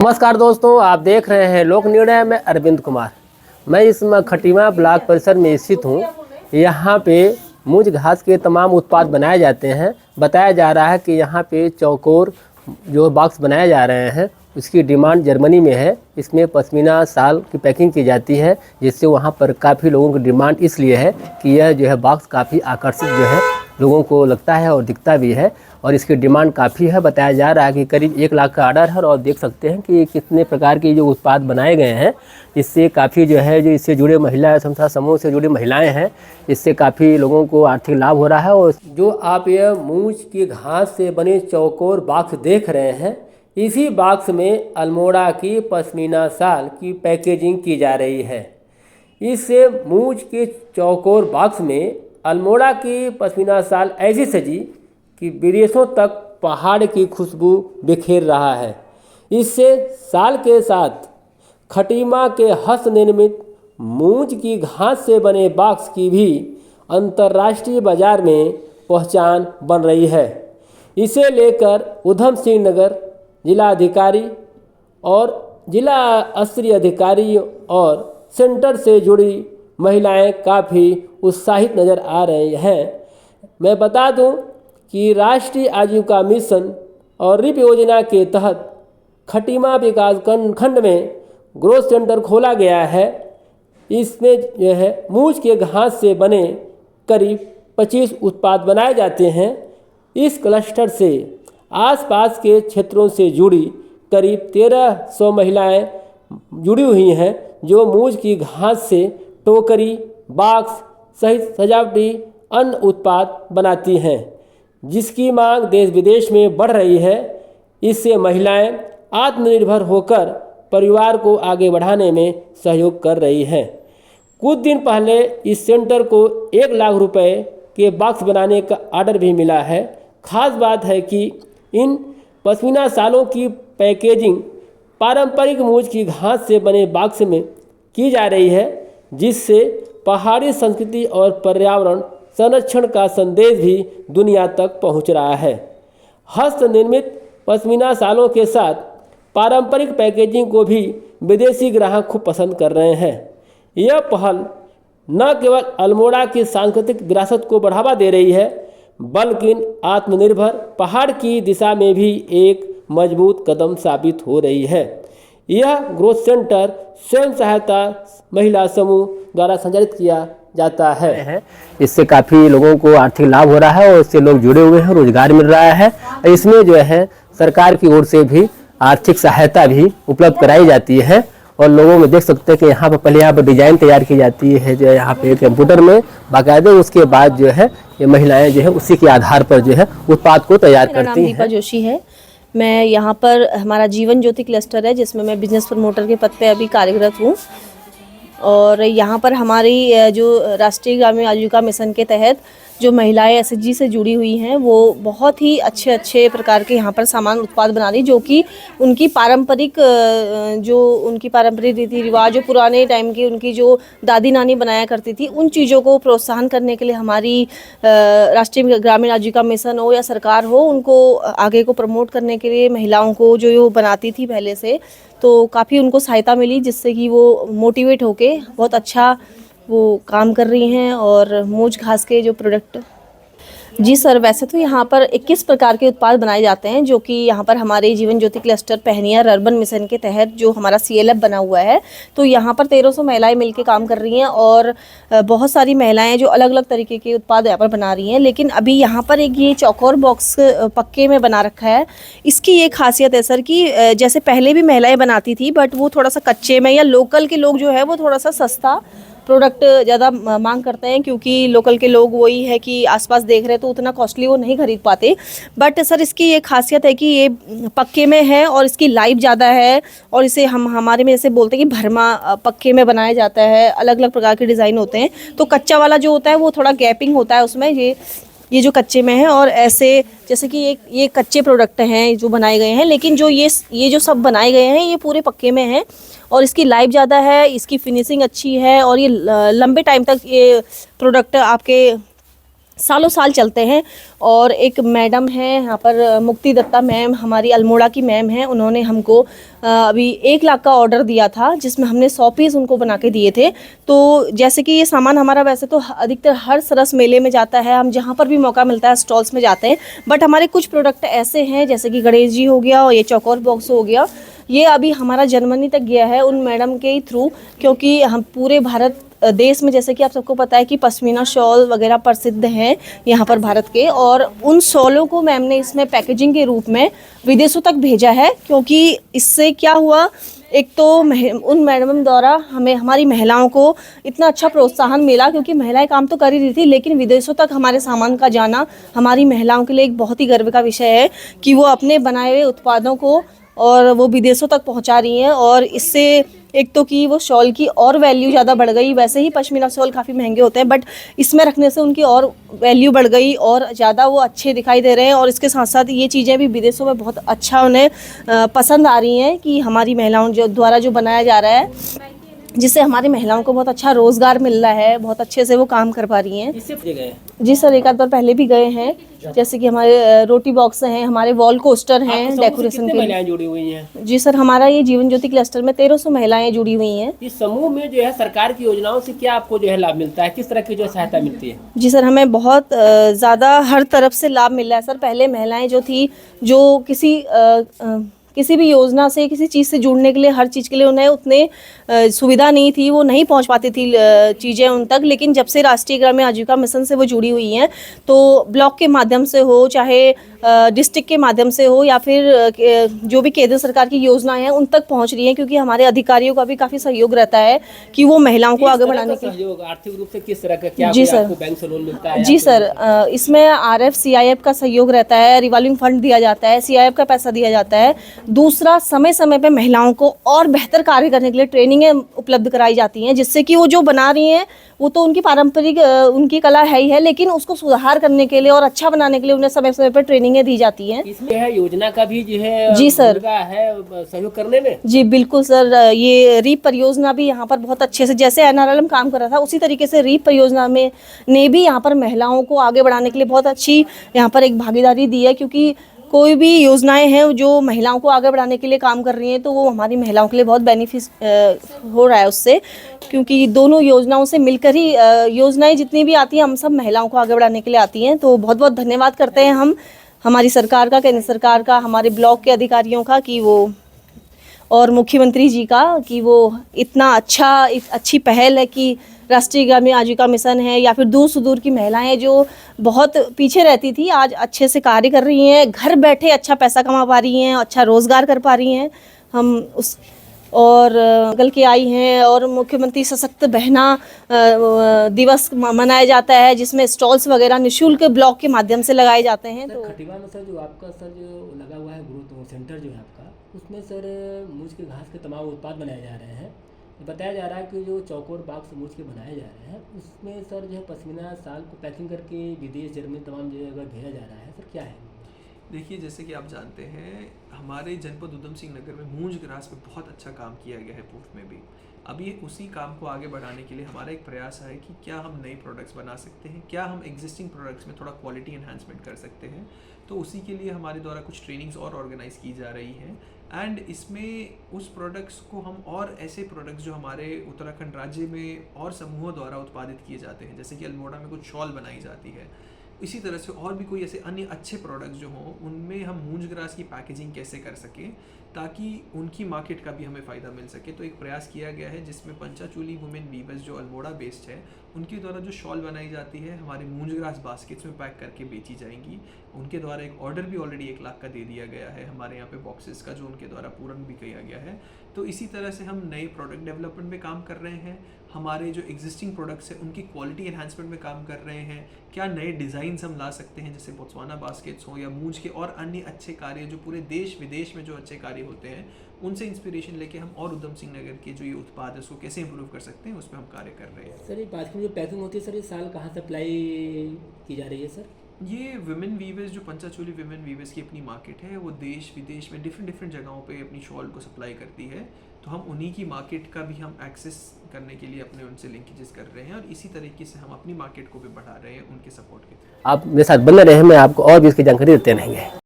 नमस्कार दोस्तों, आप देख रहे हैं लोक निर्णय में अरविंद कुमार। मैं इस खटीमा ब्लॉक परिसर में स्थित हूँ। यहाँ पे मूंज घास के तमाम उत्पाद बनाए जाते हैं। बताया जा रहा है कि यहाँ पे चौकोर जो बॉक्स बनाए जा रहे हैं उसकी डिमांड जर्मनी में है। इसमें पश्मीना शाल की पैकिंग की जाती है, जिससे वहाँ पर काफ़ी लोगों की डिमांड इसलिए है कि यह जो है बॉक्स काफ़ी आकर्षित जो है लोगों को लगता है और दिखता भी है, और इसकी डिमांड काफ़ी है। बताया जा रहा है कि करीब 1 लाख का ऑर्डर है, और देख सकते हैं कि कितने प्रकार के जो उत्पाद बनाए गए हैं। इससे काफ़ी जो है जो इससे जुड़े महिला समूह से जुड़ी महिलाएं हैं, इससे काफ़ी लोगों को आर्थिक लाभ हो रहा है। और जो आप ये मूंज की घास से बने चौकोर बॉक्स देख रहे हैं, इसी बॉक्स में अल्मोड़ा की पश्मीना शाल की पैकेजिंग की जा रही है। इस मूंज के चौकोर बॉक्स में अल्मोड़ा की पश्मीना शाल ऐसी सजी कि विदेशों तक पहाड़ की खुशबू बिखेर रहा है। इससे शाल के साथ खटीमा के हस्त निर्मित मूंज की घास से बने बॉक्स की भी अंतर्राष्ट्रीय बाजार में पहचान बन रही है। इसे लेकर उधम सिंह नगर जिलाधिकारी और जिला स्तरीय अधिकारी और सेंटर से जुड़ी महिलाएं काफ़ी उत्साहित नज़र आ रही हैं। मैं बता दूं कि राष्ट्रीय आजीविका मिशन और रिप योजना के तहत खटीमा विकास खंड में ग्रोथ सेंटर खोला गया है। इसमें जो है मूंज के घास से बने करीब 25 उत्पाद बनाए जाते हैं। इस क्लस्टर से आसपास के क्षेत्रों से जुड़ी करीब 1300 महिलाएं जुड़ी हुई हैं, जो मूंज की घास से टोकरी, बॉक्स सहित सजावटी अन्य उत्पाद बनाती हैं, जिसकी मांग देश विदेश में बढ़ रही है। इससे महिलाएं आत्मनिर्भर होकर परिवार को आगे बढ़ाने में सहयोग कर रही हैं। कुछ दिन पहले इस सेंटर को 1 लाख रुपए के बॉक्स बनाने का ऑर्डर भी मिला है। खास बात है कि इन पश्मीना शालों की पैकेजिंग पारंपरिक मूंज की घास से बने बॉक्स में की जा रही है, जिससे पहाड़ी संस्कृति और पर्यावरण संरक्षण का संदेश भी दुनिया तक पहुंच रहा है। हस्त निर्मित पश्मीना शालों के साथ पारंपरिक पैकेजिंग को भी विदेशी ग्राहक खूब पसंद कर रहे हैं। यह पहल न केवल अल्मोड़ा की सांस्कृतिक विरासत को बढ़ावा दे रही है, बल्कि आत्मनिर्भर पहाड़ की दिशा में भी एक मजबूत कदम साबित हो रही है। यह ग्रोथ सेंटर स्वयं सहायता महिला समूह द्वारा संचालित किया जाता है। इससे काफ़ी लोगों को आर्थिक लाभ हो रहा है और इससे लोग जुड़े हुए हैं, रोजगार मिल रहा है। इसमें जो है सरकार की ओर से भी आर्थिक सहायता भी उपलब्ध कराई जाती है। और लोगों में देख सकते हैं कि यहाँ पर पहले यहाँ पर डिजाइन तैयार की जाती है, जो यहाँ पे कंप्यूटर में बाकायदे, उसके बाद जो है ये महिलाएं जो है उसी के आधार पर जो है उत्पाद को तैयार करती हैं। दीपा जोशी है। मैं यहाँ पर हमारा जीवन ज्योति क्लस्टर है, जिसमें मैं बिजनेस प्रमोटर के पद पे अभी कार्यरत हूँ। और यहाँ पर हमारी जो राष्ट्रीय ग्रामीण आजीविका मिशन के तहत जो महिलाएं एसएचजी से जुड़ी हुई हैं, वो बहुत ही अच्छे प्रकार के यहाँ पर सामान उत्पाद बना रही, जो कि उनकी पारंपरिक रीति रिवाज, जो पुराने टाइम की उनकी जो दादी नानी बनाया करती थी, उन चीज़ों को प्रोत्साहन करने के लिए हमारी राष्ट्रीय ग्रामीण आजीविका मिशन हो या सरकार हो, उनको आगे को प्रमोट करने के लिए महिलाओं को जो बनाती थी पहले से, तो काफ़ी उनको सहायता मिली, जिससे कि वो मोटिवेट होके बहुत अच्छा वो काम कर रही हैं। और मूंज घास के जो प्रोडक्ट, जी सर, वैसे तो यहाँ पर 21 प्रकार के उत्पाद बनाए जाते हैं, जो कि यहाँ पर हमारे Jeevan Jyoti cluster पहनिया urban mission के तहत जो हमारा CLF बना हुआ है, तो यहाँ पर 1300 महिलाएं मिलकर काम कर रही हैं। और बहुत सारी महिलाएं जो अलग अलग तरीके के उत्पाद यहाँ पर बना रही हैं। लेकिन अभी यहाँ पर एक ये चौकोर बॉक्स पक्के में बना रखा है। इसकी ये खासियत है सर कि जैसे पहले भी महिलाएँ बनाती थी, बट वो थोड़ा सा कच्चे में, या लोकल के लोग जो है वो थोड़ा सा सस्ता प्रोडक्ट ज़्यादा मांग करते हैं, क्योंकि लोकल के लोग वही है कि आसपास देख रहे हैं तो उतना कॉस्टली वो नहीं खरीद पाते। बट सर इसकी ये खासियत है कि ये पक्के में है और इसकी लाइफ ज़्यादा है, और इसे हम हमारे में जैसे बोलते हैं कि भरमा पक्के में बनाया जाता है। अलग अलग प्रकार के डिज़ाइन होते हैं। तो कच्चा वाला जो होता है वो थोड़ा गैपिंग होता है उसमें, ये जो कच्चे में है। और ऐसे जैसे कि ये कच्चे प्रोडक्ट हैं जो बनाए गए हैं, लेकिन जो ये जो सब बनाए गए हैं ये पूरे पक्के में हैं। और इसकी लाइफ ज़्यादा है, इसकी फिनिशिंग अच्छी है, और ये लंबे टाइम तक ये प्रोडक्ट आपके सालों साल चलते हैं। और एक मैडम है यहाँ पर, मुक्ति दत्ता मैम, हमारी अल्मोड़ा की मैम हैं, उन्होंने हमको अभी 1 लाख का ऑर्डर दिया था, जिसमें हमने 100 पीस उनको बना के दिए थे। तो जैसे कि ये सामान हमारा वैसे तो अधिकतर हर सरस मेले में जाता है, हम जहाँ पर भी मौका मिलता है स्टॉल्स में जाते हैं, बट हमारे कुछ प्रोडक्ट ऐसे हैं जैसे कि गणेश जी हो गया और ये चौकोर बॉक्स हो गया, ये अभी हमारा जर्मनी तक गया है उन मैडम के ही थ्रू, क्योंकि हम पूरे भारत देश में, जैसे कि आप सबको पता है कि पश्मीना शॉल वगैरह प्रसिद्ध हैं यहाँ पर भारत के, और उन शॉलों को मैम ने इसमें पैकेजिंग के रूप में विदेशों तक भेजा है। क्योंकि इससे क्या हुआ, एक तो उन मैडम द्वारा हमें, हमारी महिलाओं को इतना अच्छा प्रोत्साहन मिला, क्योंकि महिलाएं काम तो कर ही रही थी, लेकिन विदेशों तक हमारे सामान का जाना हमारी महिलाओं के लिए एक बहुत ही गर्व का विषय है कि वो अपने बनाए हुए उत्पादों को और वो विदेशों तक पहुंचा रही हैं। और इससे एक तो कि वो शॉल की और वैल्यू ज़्यादा बढ़ गई, वैसे ही पश्मीना शॉल काफ़ी महंगे होते हैं, बट इसमें रखने से उनकी और वैल्यू बढ़ गई और ज़्यादा वो अच्छे दिखाई दे रहे हैं। और इसके साथ साथ ये चीज़ें भी विदेशों में बहुत अच्छा उन्हें पसंद आ रही हैं कि हमारी महिलाओं जो द्वारा जो बनाया जा रहा है, जिससे हमारी महिलाओं को बहुत अच्छा रोज़गार मिल रहा है, बहुत अच्छे से वो काम कर पा रही हैं। इससे गए जी सर, एक आध बार पहले भी गए हैं, जैसे कि हमारे रोटी बॉक्स हैं, हमारे वॉल कोस्टर हैं डेकोरेशन के। महिलाएं जुड़ी हुई हैं? जी सर, हमारा ये जीवन ज्योति क्लस्टर में 1300 महिलाएं जुड़ी हुई हैं। इस समूह में जो है सरकार की योजनाओं से क्या आपको जो है लाभ मिलता है, किस तरह की जो सहायता मिलती है? जी सर, हमें बहुत ज़्यादा हर तरफ से लाभ मिल रहा है सर। पहले महिलाएं जो थी, जो किसी भी योजना से, किसी चीज़ से जुड़ने के लिए, हर चीज़ के लिए उन्हें उतने सुविधा नहीं थी, वो नहीं पहुंच पाती थी चीज़ें उन तक। लेकिन जब से राष्ट्रीय ग्रामीण आजीविका मिशन से वो जुड़ी हुई हैं, तो ब्लॉक के माध्यम से हो, चाहे डिस्ट्रिक्ट के माध्यम से हो, या फिर जो भी केंद्र सरकार की योजनाएं हैं उन तक पहुंच रही हैं। क्योंकि हमारे अधिकारियों का भी काफ़ी सहयोग रहता है कि वो महिलाओं को आगे बढ़ाने के लिए। आर्थिक रूप से किस तरह का, क्या जी सर, आपको बैंक से लोन मिलता है? जी सर, इसमें RF CIF का सहयोग रहता है, रिवॉल्विंग फंड दिया जाता है, CIF का पैसा दिया जाता है। दूसरा, समय समय पे महिलाओं को और बेहतर कार्य करने के लिए ट्रेनिंगें उपलब्ध कराई जाती हैं, जिससे कि वो जो बना रही हैं वो तो उनकी पारंपरिक उनकी कला है ही है, लेकिन उसको सुधार करने के लिए और अच्छा बनाने के लिए उन्हें समय समय पर ट्रेनिंगें दी जाती हैं। इसमें है योजना का भी जो है, जी सर, है सहयोग करने में। जी बिल्कुल सर, ये रीप परियोजना भी यहाँ पर बहुत अच्छे से, जैसे NRLM काम कर रहा था, उसी तरीके से रीप परियोजना में ने भी यहाँ पर महिलाओं को आगे बढ़ाने के लिए बहुत अच्छी यहाँ पर एक भागीदारी दी है। क्योंकि कोई भी योजनाएं हैं जो महिलाओं को आगे बढ़ाने के लिए काम कर रही हैं, तो वो हमारी महिलाओं के लिए बहुत बेनिफिट हो रहा है उससे। क्योंकि दोनों योजनाओं से मिलकर ही योजनाएं जितनी भी आती हैं, हम सब महिलाओं को आगे बढ़ाने के लिए आती हैं। तो बहुत बहुत धन्यवाद करते हैं हम, हमारी सरकार का, केंद्र सरकार का, हमारे ब्लॉक के अधिकारियों का, कि वो, और मुख्यमंत्री जी का, कि वो इतना अच्छी पहल है कि राष्ट्रीय ग्रामीण आजीविका मिशन है, या फिर दूर सुदूर की महिलाएं जो बहुत पीछे रहती थी, आज अच्छे से कार्य कर रही हैं, घर बैठे अच्छा पैसा कमा पा रही हैं, अच्छा रोज़गार कर पा रही हैं। हम उस और कल के आई हैं, और मुख्यमंत्री सशक्त बहना दिवस मनाया जाता है, जिसमें स्टॉल्स वगैरह निःशुल्क ब्लॉक के माध्यम से लगाए जाते हैं। तो खटीमा में सर जो आपका सर जो लगा हुआ है ग्रोथ सेंटर जो है आपका, उसमें सर मूंछ के घास के तमाम उत्पाद बनाए जा रहे हैं। बताया जा रहा है कि जो चौकोर बॉक्स मूंछ के बनाए जा रहे हैं, उसमें सर जो है पश्मीना शाल को पैकिंग करके विदेश, जर्मनी, तमाम जगह भेजा जा रहा है। सर क्या है? देखिए, जैसे कि आप जानते हैं, हमारे जनपद उधम सिंह नगर में मूंछ ग्रास पे बहुत अच्छा काम किया गया है पूर्व में भी। अभी उसी काम को आगे बढ़ाने के लिए हमारा एक प्रयास है कि क्या हम नए प्रोडक्ट्स बना सकते हैं, क्या हम एग्जिस्टिंग प्रोडक्ट्स में थोड़ा क्वालिटी एनहांसमेंट कर सकते हैं। तो उसी के लिए हमारे द्वारा कुछ ट्रेनिंग्स और ऑर्गेनाइज की जा रही हैं। एंड इसमें उस प्रोडक्ट्स को हम, और ऐसे प्रोडक्ट्स जो हमारे उत्तराखंड राज्य में और समूहों द्वारा उत्पादित किए जाते हैं, जैसे कि अल्मोड़ा में कुछ शॉल बनाई जाती है, इसी तरह से और भी कोई ऐसे अन्य अच्छे प्रोडक्ट्स जो हों, उनमें हम मूंछ ग्रास की पैकेजिंग कैसे कर सकें ताकि उनकी मार्केट का भी हमें फ़ायदा मिल सके। तो एक प्रयास किया गया है जिसमें पंचाचूली वुमेन वीवर्स जो अल्मोड़ा बेस्ड है, उनके द्वारा जो शॉल बनाई जाती है हमारे मूंछ ग्रास बास्केट्स में पैक करके बेची जाएंगी। उनके द्वारा एक ऑर्डर भी ऑलरेडी 1 लाख का दे दिया गया है हमारे यहाँ पे बॉक्सेस का, जो उनके द्वारा पूर्ण भी किया गया है। तो इसी तरह से हम नए प्रोडक्ट डेवलपमेंट में काम कर रहे हैं, हमारे जो एग्जिस्टिंग प्रोडक्ट्स हैं उनकी क्वालिटी एनहांसमेंट में काम कर रहे हैं। क्या नए डिज़ाइंस हम ला सकते हैं, जैसे बोत्सवाना बास्केट्स हो या मूंछ के और अन्य अच्छे कार्य जो पूरे देश विदेश में जो अच्छे कार्य होते हैं, उनसे इंस्पिरेशन लेके हम और उधम सिंह नगर के जो ये उत्पाद है उसको कैसे इंप्रूव कर सकते हैं, उसमें हम कार्य कर रहे हैं। सर ये बास्केट जो पैकिंग होती है सर, ये साल कहाँ सप्लाई की जा रही है सर? ये विमेन वीवर्स जो पंचाचोली विमेन वीवर्स की अपनी मार्केट है, वो देश विदेश में डिफरेंट जगहों पे अपनी शॉल को सप्लाई करती है। तो हम उन्हीं की मार्केट का भी हम एक्सेस करने के लिए अपने उनसे लिंकेजेस कर रहे हैं और इसी तरीके से हम अपनी मार्केट को भी बढ़ा रहे हैं उनके सपोर्ट के। आप मेरे साथ बने रहे, मैं आपको और भी इसकी जानकारी देते रहेंगे।